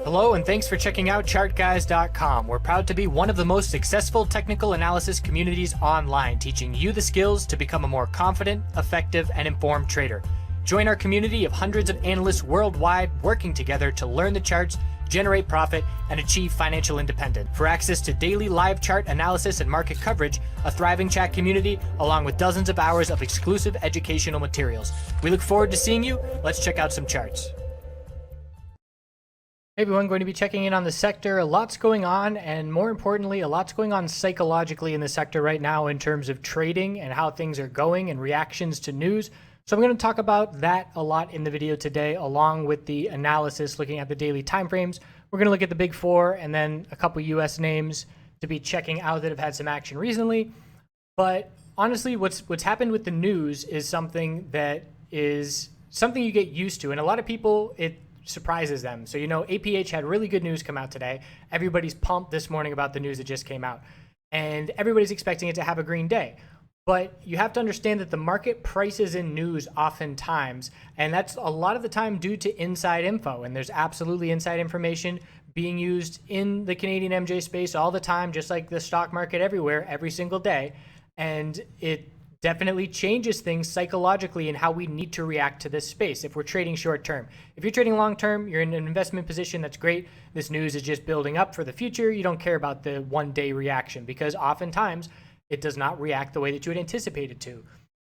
Hello and thanks for checking out ChartGuys.com. We're proud to be one of the most successful technical analysis communities online, teaching you the skills to become a more confident, effective, and informed trader. Join our community of hundreds of analysts worldwide working together to learn the charts, generate profit, and achieve financial independence. For access to daily live chart analysis and market coverage, a thriving chat community, along with dozens of hours of exclusive educational materials. We look forward to seeing you. Let's check out some charts. Hey everyone, going to be checking in on the sector. A lot's going on, and more importantly, a lot's going on psychologically in the sector right now in terms of trading and how things are going and reactions to news. So I'm going to talk about that a lot in the video today, along with the analysis looking at the daily timeframes. We're going to look at the big four and then a couple US names to be checking out that have had some action recently. But honestly, what's happened with the news is something that is something you get used to, and a lot of people, it surprises them. So, APH had really good news come out today. Everybody's pumped this morning about the news that just came out, and everybody's expecting it to have a green day. But you have to understand that the market prices in news oftentimes, and that's a lot of the time due to inside info, and there's absolutely inside information being used in the Canadian MJ space all the time, just like the stock market everywhere, every single day. And it definitely changes things psychologically in how we need to react to this space if we're trading short term. If you're trading long term, you're in an investment position, that's great. This news is just building up for the future. You don't care about the one-day reaction because oftentimes it does not react the way that you had anticipated to.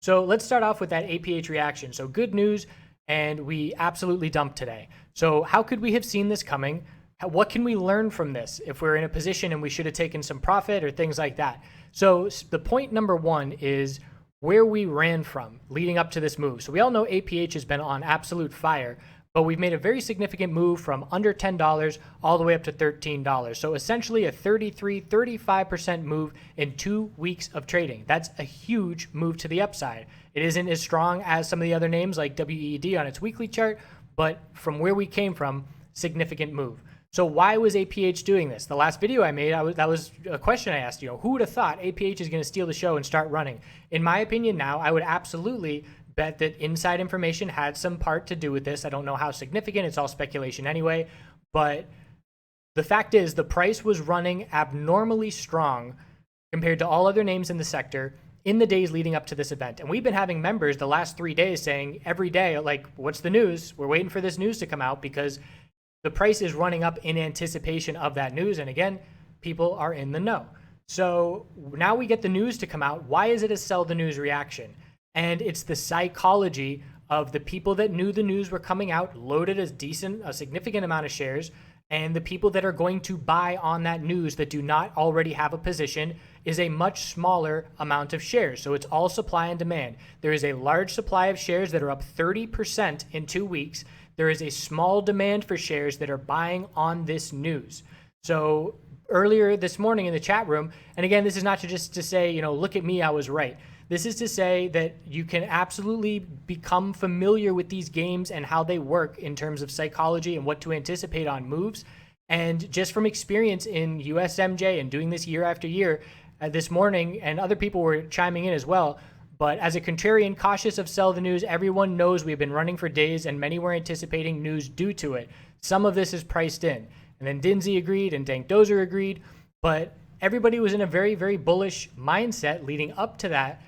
So let's start off with that APH reaction. So good news, and we absolutely dumped today. So how could we have seen this coming? What can we learn from this if we're in a position and we should have taken some profit or things like that? So the point number one is where we ran from leading up to this move. So we all know APH has been on absolute fire, but we've made a very significant move from under $10 all the way up to $13. So essentially a 35% move in 2 weeks of trading. That's a huge move to the upside. It isn't as strong as some of the other names like WED on its weekly chart, but from where we came from, significant move. So why was APH doing this? The last video I made, that was a question I asked, who would have thought APH is going to steal the show and start running? In my opinion now, I would absolutely bet that inside information had some part to do with this. I don't know how significant, it's all speculation anyway, but the fact is the price was running abnormally strong compared to all other names in the sector in the days leading up to this event. And we've been having members the last 3 days saying every day, like, what's the news? We're waiting for this news to come out because the price is running up in anticipation of that news. And again, people are in the know. So now we get the news to come out. Why is it a sell the news reaction? And it's the psychology of the people that knew the news were coming out, loaded a significant amount of shares, and the people that are going to buy on that news that do not already have a position is a much smaller amount of shares. So it's all supply and demand. There is a large supply of shares that are up 30% in 2 weeks. There is a small demand for shares that are buying on this news. So earlier this morning in the chat room, and again, this is not just to say, look at me, I was right. This is to say that you can absolutely become familiar with these games and how they work in terms of psychology and what to anticipate on moves. And just from experience in USMJ and doing this year after year, this morning, and other people were chiming in as well, but as a contrarian cautious of sell the news, everyone knows we've been running for days and many were anticipating news due to it. Some of this is priced in. And then Doozey agreed and Dank Dozer agreed, but everybody was in a very, very bullish mindset leading up to that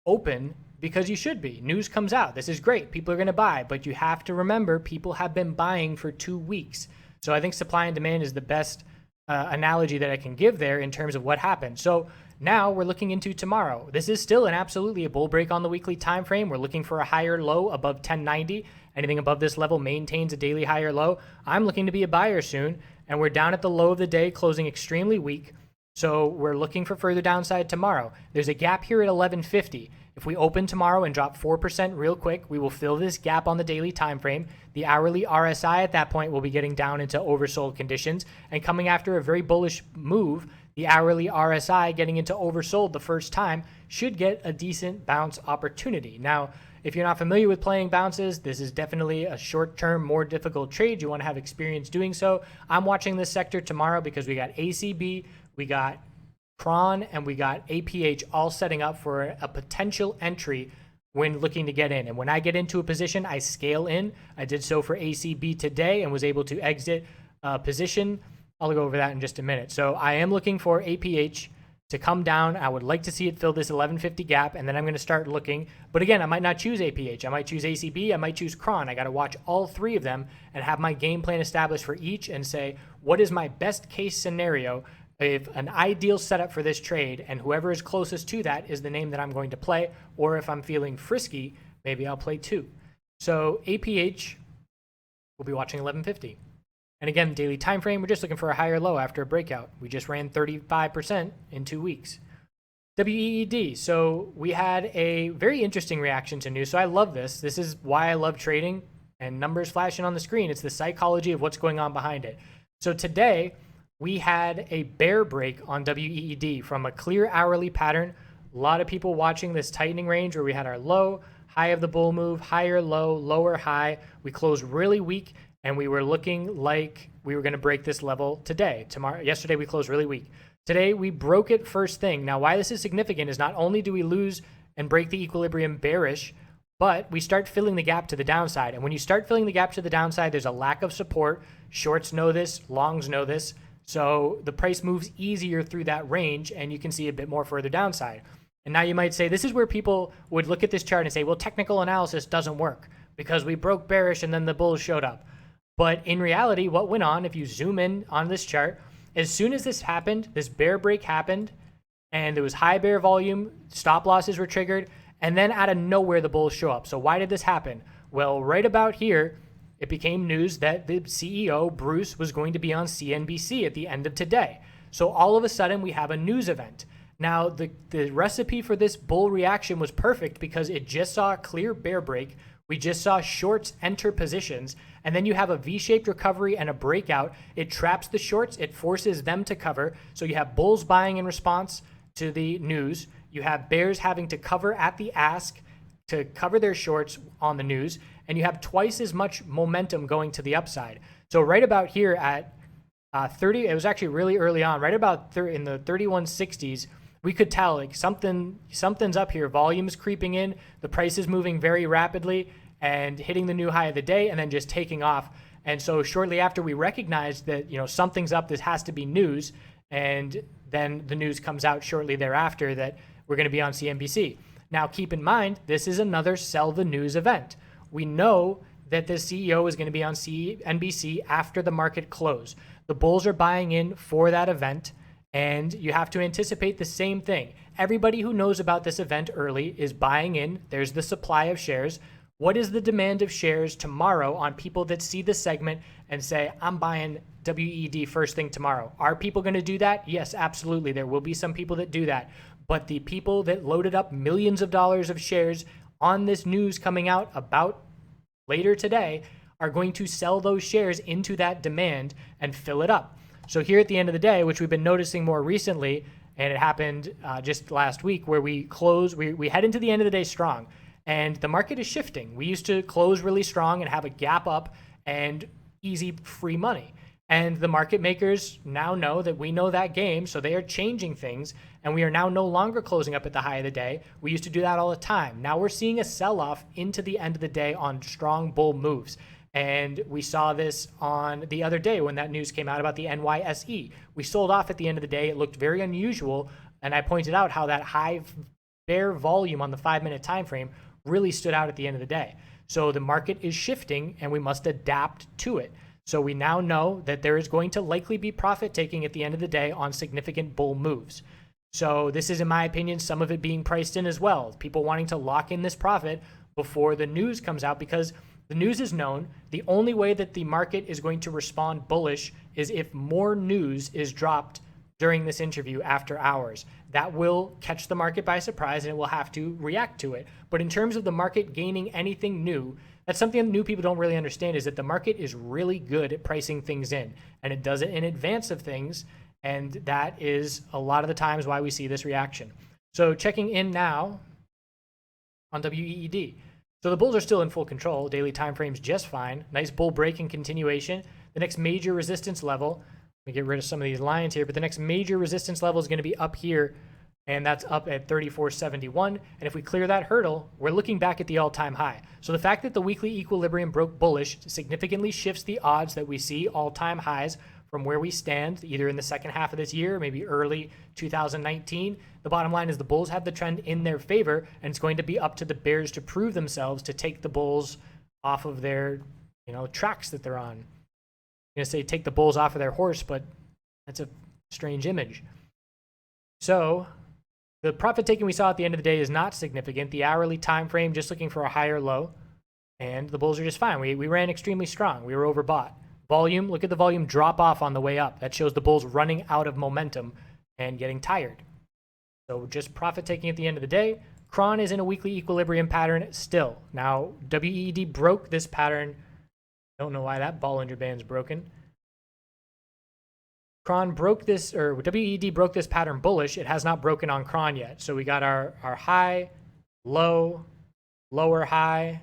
open because you should be. News comes out. This is great. People are going to buy, but you have to remember people have been buying for 2 weeks. So I think supply and demand is the best analogy that I can give there in terms of what happened. So now we're looking into tomorrow. This is still absolutely a bull break on the weekly time frame. We're looking for a higher low above 1090. Anything above this level maintains a daily higher low. I'm looking to be a buyer soon, and we're down at the low of the day, closing extremely weak. So we're looking for further downside tomorrow. There's a gap here at 1150. If we open tomorrow and drop 4% real quick, we will fill this gap on the daily time frame. The hourly RSI at that point will be getting down into oversold conditions, and coming after a very bullish move, the hourly RSI getting into oversold the first time should get a decent bounce opportunity. Now, if you're not familiar with playing bounces, this is definitely a short-term, more difficult trade. You want to have experience doing so. I'm watching this sector tomorrow because we got ACB, we got CRON, and we got APH all setting up for a potential entry when looking to get in. And when I get into a position, I scale in. I did so for ACB today and was able to exit position. I'll go over that in just a minute. So I am looking for APH to come down. I would like to see it fill this 1150 gap, and then I'm going to start looking. But again, I might not choose APH. I might choose ACB. I might choose CRON. I got to watch all three of them and have my game plan established for each and say, what is my best case scenario, if an ideal setup for this trade, and whoever is closest to that is the name that I'm going to play. Or if I'm feeling frisky, maybe I'll play 2. So APH, we'll be watching 1150. And again, daily time frame, we're just looking for a higher low after a breakout. We just ran 35% in 2 weeks. WEED, so we had a very interesting reaction to news. So I love this. This is why I love trading and numbers flashing on the screen. It's the psychology of what's going on behind it. So today, we had a bear break on WEED from a clear hourly pattern. A lot of people watching this tightening range where we had our low, high of the bull move, higher low, lower high. We closed really weak. And we were looking like we were going to break this level today. Yesterday, we closed really weak. Today, we broke it first thing. Now, why this is significant is not only do we lose and break the equilibrium bearish, but we start filling the gap to the downside. And when you start filling the gap to the downside, there's a lack of support. Shorts know this, longs know this. So the price moves easier through that range, and you can see a bit more further downside. And now you might say, this is where people would look at this chart and say, well, technical analysis doesn't work because we broke bearish and then the bulls showed up. But in reality, what went on, if you zoom in on this chart, as soon as this happened, this bear break happened, and there was high bear volume, stop losses were triggered, and then out of nowhere, the bulls show up. So why did this happen? Well, right about here, it became news that the CEO, Bruce, was going to be on CNBC at the end of today. So all of a sudden, we have a news event. Now, the recipe for this bull reaction was perfect because it just saw a clear bear break. We just saw shorts enter positions, and then you have a V-shaped recovery and a breakout. It traps the shorts. It forces them to cover. So you have bulls buying in response to the news. You have bears having to cover at the ask to cover their shorts on the news, and you have twice as much momentum going to the upside. So right about here at 30, it was actually really early on, right about in the 3160s, we could tell like something's up here. Volume is creeping in. The price is moving very rapidly and hitting the new high of the day and then just taking off. And so shortly after, we recognized that, something's up. This has to be news. And then the news comes out shortly thereafter that we're going to be on CNBC. Now, keep in mind, this is another sell the news event. We know that the CEO is going to be on CNBC after the market close. The bulls are buying in for that event. And you have to anticipate the same thing. Everybody who knows about this event early is buying in. There's the supply of shares. What is the demand of shares tomorrow on people that see the segment and say, I'm buying WED first thing tomorrow? Are people going to do that? Yes, absolutely. There will be some people that do that. But the people that loaded up millions of dollars of shares on this news coming out about later today are going to sell those shares into that demand and fill it up. So here at the end of the day, which we've been noticing more recently, and it happened just last week, where we head into the end of the day strong, and the market is shifting. We used to close really strong and have a gap up and easy free money. And the market makers now know that we know that game, so they are changing things, and we are now no longer closing up at the high of the day. We used to do that all the time. Now we're seeing a sell-off into the end of the day on strong bull moves. And we saw this on the other day when that news came out about the NYSE. We sold off at the end of the day. It looked very unusual. And I pointed out how that high bear volume on the 5-minute time frame really stood out at the end of the day. So the market is shifting and we must adapt to it. So we now know that there is going to likely be profit taking at the end of the day on significant bull moves. So this is, in my opinion, some of it being priced in as well. People wanting to lock in this profit before the news comes out, because the news is known. The only way that the market is going to respond bullish is if more news is dropped during this interview after hours. That will catch the market by surprise and it will have to react to it. But in terms of the market gaining anything new, that's something that new people don't really understand, is that the market is really good at pricing things in, and it does it in advance of things. And that is a lot of the times why we see this reaction. So checking in now on WEED. So the bulls are still in full control. Daily time frames just fine. Nice bull break and continuation. The next major resistance level, let me get rid of some of these lines here, but the next major resistance level is going to be up here and that's up at 34.71. And if we clear that hurdle, we're looking back at the all-time high. So the fact that the weekly equilibrium broke bullish significantly shifts the odds that we see all-time highs from where we stand, either in the second half of this year, maybe early 2019. The bottom line is the bulls have the trend in their favor, and it's going to be up to the bears to prove themselves to take the bulls off of their, tracks that they're on. I'm going to say take the bulls off of their horse, but that's a strange image. So the profit taking we saw at the end of the day is not significant. The hourly time frame just looking for a higher low, and the bulls are just fine. We ran extremely strong. We were overbought. Volume, look at the volume drop off on the way up. That shows the bulls running out of momentum and getting tired. So just profit taking at the end of the day. CRON is in a weekly equilibrium pattern still. Now, WED broke this pattern. Don't know why that Bollinger Band's broken. CRON broke this, or WED broke this pattern bullish. It has not broken on CRON yet. So we got our high, low, lower high,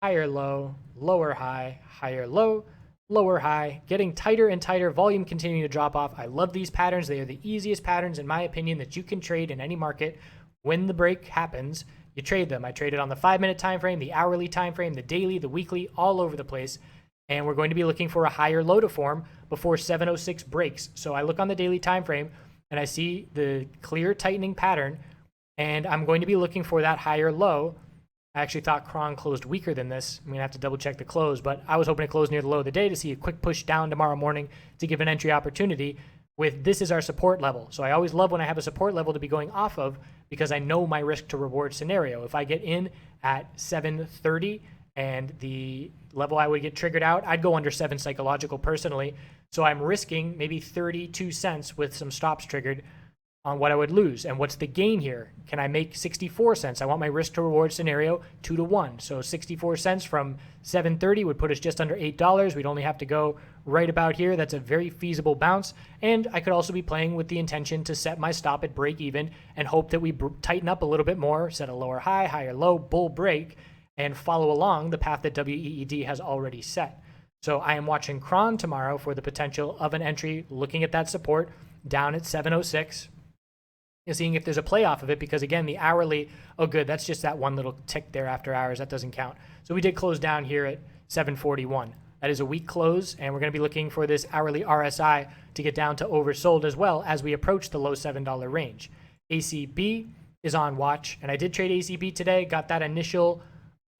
higher low, lower high, higher low, lower high, getting tighter and tighter, volume continuing to drop off. I love these patterns. They are the easiest patterns, in my opinion, that you can trade in any market. When the break happens, you trade them. I traded on the 5-minute time frame, the hourly time frame, the daily, the weekly, all over the place. And we're going to be looking for a higher low to form before 706 breaks. So I look on the daily time frame and I see the clear tightening pattern, and I'm going to be looking for that higher low. I actually thought CRON closed weaker than this. I'm going to have to double check the close, but I was hoping to close near the low of the day to see a quick push down tomorrow morning to give an entry opportunity with this is our support level. So I always love when I have a support level to be going off of because I know my risk to reward scenario. If I get in at 730 and the level I would get triggered out, I'd go under 7 psychological personally. So I'm risking maybe 32 cents with some stops triggered on what I would lose. And what's the gain here? Can I make 64 cents? I want my risk to reward scenario 2 to 1. So 64 cents from 730 would put us just under $8. We'd only have to go right about here. That's a very feasible bounce. And I could also be playing with the intention to set my stop at break even and hope that we tighten up a little bit more, set a lower high, higher low, bull break, and follow along the path that WEED has already set. So I am watching CRON tomorrow for the potential of an entry, looking at that support down at 706. And seeing if there's a play off of it, because again, the hourly, oh good, that's just that one little tick there after hours, that doesn't count. So we did close down here at 741. That is a weak close, and we're going to be looking for this hourly RSI to get down to oversold as well as we approach the low $7 range. ACB is on watch, and I did trade ACB today, got that initial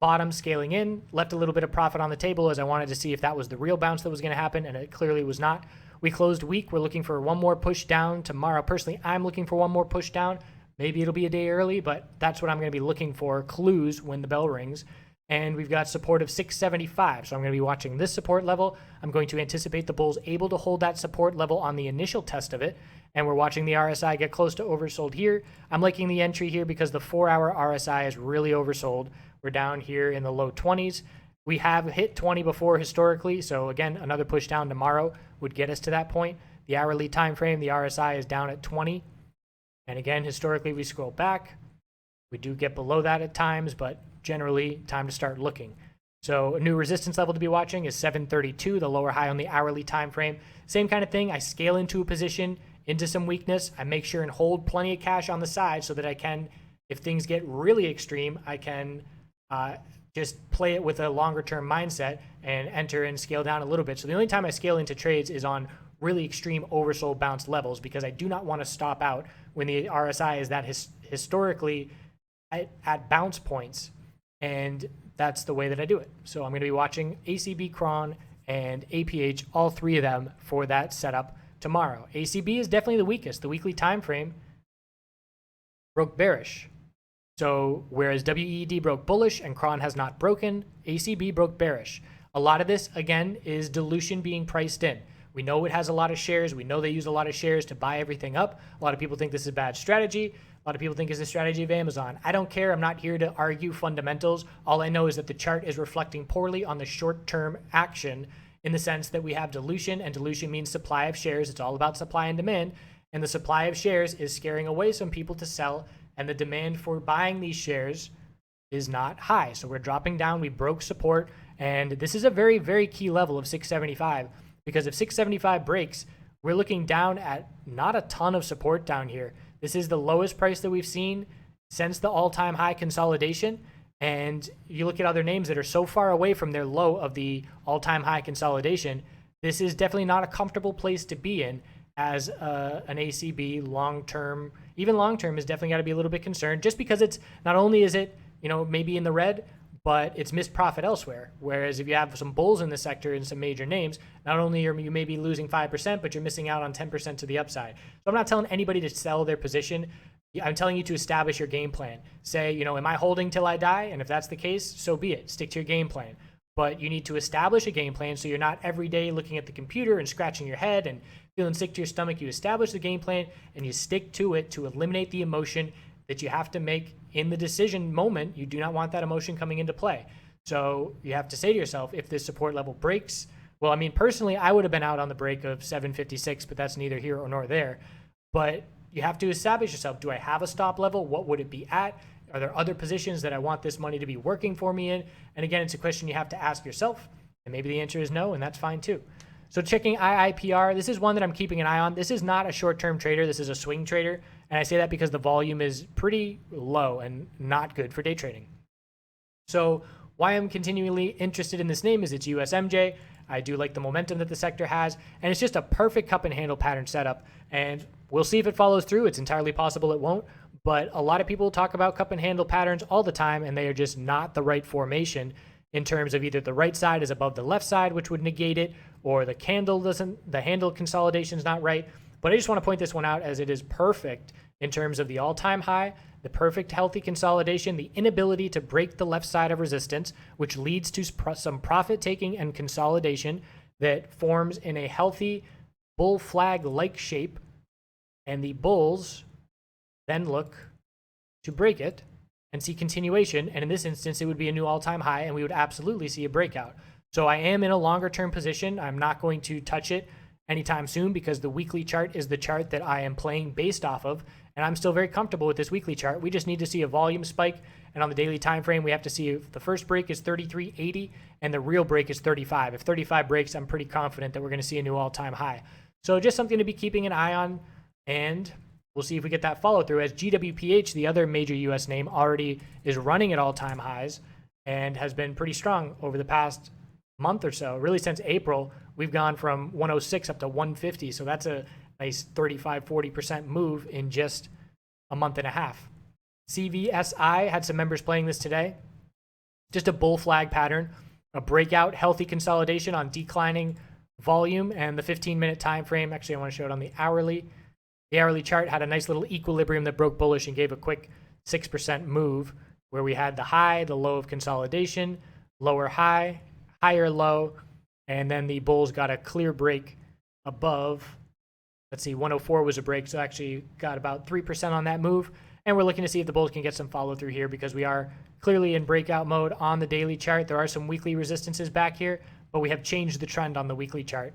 bottom scaling in, left a little bit of profit on the table as I wanted to see if that was the real bounce that was going to happen, and it clearly was not. We closed weak. We're looking for one more push down tomorrow. Personally, I'm looking for one more push down. Maybe it'll be a day early, but that's what I'm going to be looking for, clues when the bell rings. And we've got support of 675. So I'm going to be watching this support level. I'm going to anticipate the bulls able to hold that support level on the initial test of it. And we're watching the RSI get close to oversold here. I'm liking the entry here because the 4-hour RSI is really oversold. We're down here in the low 20s. We have hit 20 before historically, so again, another push down tomorrow would get us to that point. The hourly time frame, the RSI is down at 20. And again, historically, we scroll back. We do get below that at times, but generally, time to start looking. So a new resistance level to be watching is 732, the lower high on the hourly time frame. Same kind of thing. I scale into a position, into some weakness. I make sure and hold plenty of cash on the side so that I can, if things get really extreme, I can just play it with a longer term mindset and enter and scale down a little bit. So the only time I scale into trades is on really extreme oversold bounce levels because I do not want to stop out when the RSI is that historically at bounce points. And that's the way that I do it. So I'm going to be watching ACB, CRON, and APH, all three of them for that setup tomorrow. ACB is definitely the weakest. The weekly time frame broke bearish. So whereas WED broke bullish and CRON has not broken, ACB broke bearish. A lot of this, again, is dilution being priced in. We know it has a lot of shares. We know they use a lot of shares to buy everything up. A lot of people think this is a bad strategy. A lot of people think it's the strategy of Amazon. I don't care. I'm not here to argue fundamentals. All I know is that the chart is reflecting poorly on the short-term action in the sense that we have dilution, and dilution means supply of shares. It's all about supply and demand. And the supply of shares is scaring away some people to sell, and the demand for buying these shares is not high. So we're dropping down. We broke support, and this is a very, very key level of 675, because if 675 breaks, we're looking down at not a ton of support down here. This is the lowest price that we've seen since the all-time high consolidation. And you look at other names that are so far away from their low of the all-time high consolidation, this is definitely not a comfortable place to be in as an ACB long-term. Even long-term is definitely got to be a little bit concerned, just because it's not only is it, maybe in the red, but it's missed profit elsewhere. Whereas if you have some bulls in the sector and some major names, not only are you maybe losing 5%, but you're missing out on 10% to the upside. So I'm not telling anybody to sell their position. I'm telling you to establish your game plan. Say, am I holding till I die? And if that's the case, so be it. Stick to your game plan. But you need to establish a game plan so you're not every day looking at the computer and scratching your head and feeling sick to your stomach. You establish the game plan and you stick to it to eliminate the emotion that you have to make in the decision moment. You do not want that emotion coming into play. So you have to say to yourself, if this support level breaks, well, I mean, personally, I would have been out on the break of 756, but that's neither here nor there. But you have to establish yourself. Do I have a stop level? What would it be at? Are there other positions that I want this money to be working for me in? And again, it's a question you have to ask yourself. And maybe the answer is no, and that's fine too. So checking IIPR, this is one that I'm keeping an eye on. This is not a short-term trader. This is a swing trader. And I say that because the volume is pretty low and not good for day trading. So why I'm continually interested in this name is it's USMJ. I do like the momentum that the sector has, and it's just a perfect cup and handle pattern setup. And we'll see if it follows through. It's entirely possible it won't, but a lot of people talk about cup and handle patterns all the time, and they are just not the right formation in terms of either the right side is above the left side, which would negate it, or the handle consolidation is not right. But I just want to point this one out as it is perfect in terms of the all-time high, the perfect healthy consolidation, the inability to break the left side of resistance, which leads to some profit taking and consolidation that forms in a healthy bull flag-like shape. And the bulls then look to break it and see continuation. And in this instance, it would be a new all-time high, and we would absolutely see a breakout. So I am in a longer-term position. I'm not going to touch it anytime soon because the weekly chart is the chart that I am playing based off of, and I'm still very comfortable with this weekly chart. We just need to see a volume spike, and on the daily time frame, we have to see if the first break is 33.80 and the real break is 35. If 35 breaks, I'm pretty confident that we're going to see a new all-time high. So just something to be keeping an eye on, and we'll see if we get that follow-through, as GWPH, the other major U.S. name, already is running at all-time highs and has been pretty strong over the past month or so. Really since April, we've gone from 106 up to 150, so that's a nice 35-40% move in just a month and a half. CVSI had some members playing this today. Just a bull flag pattern, a breakout, healthy consolidation on declining volume, and the 15-minute time frame. Actually, I want to show it on the hourly. The hourly chart had a nice little equilibrium that broke bullish and gave a quick 6% move, where we had the high, the low of consolidation, lower high, higher low, and then the bulls got a clear break above. Let's see, 104 was a break, so actually got about 3% on that move. And we're looking to see if the bulls can get some follow through here, because we are clearly in breakout mode on the daily chart. There are some weekly resistances back here, but we have changed the trend on the weekly chart.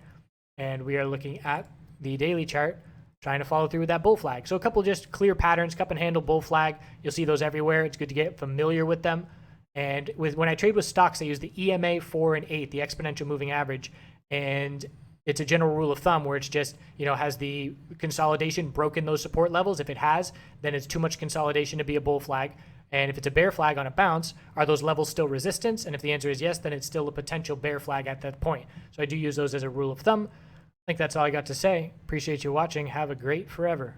And we are looking at the daily chart, trying to follow through with that bull flag. So a couple just clear patterns, cup and handle, bull flag. You'll see those everywhere. It's good to get familiar with them. And when I trade with stocks, I use the EMA 4 and 8, the exponential moving average. And it's a general rule of thumb where it's just, has the consolidation broken those support levels? If it has, then it's too much consolidation to be a bull flag. And if it's a bear flag on a bounce, are those levels still resistance? And if the answer is yes, then it's still a potential bear flag at that point. So I do use those as a rule of thumb. I think that's all I got to say. Appreciate you watching. Have a great forever.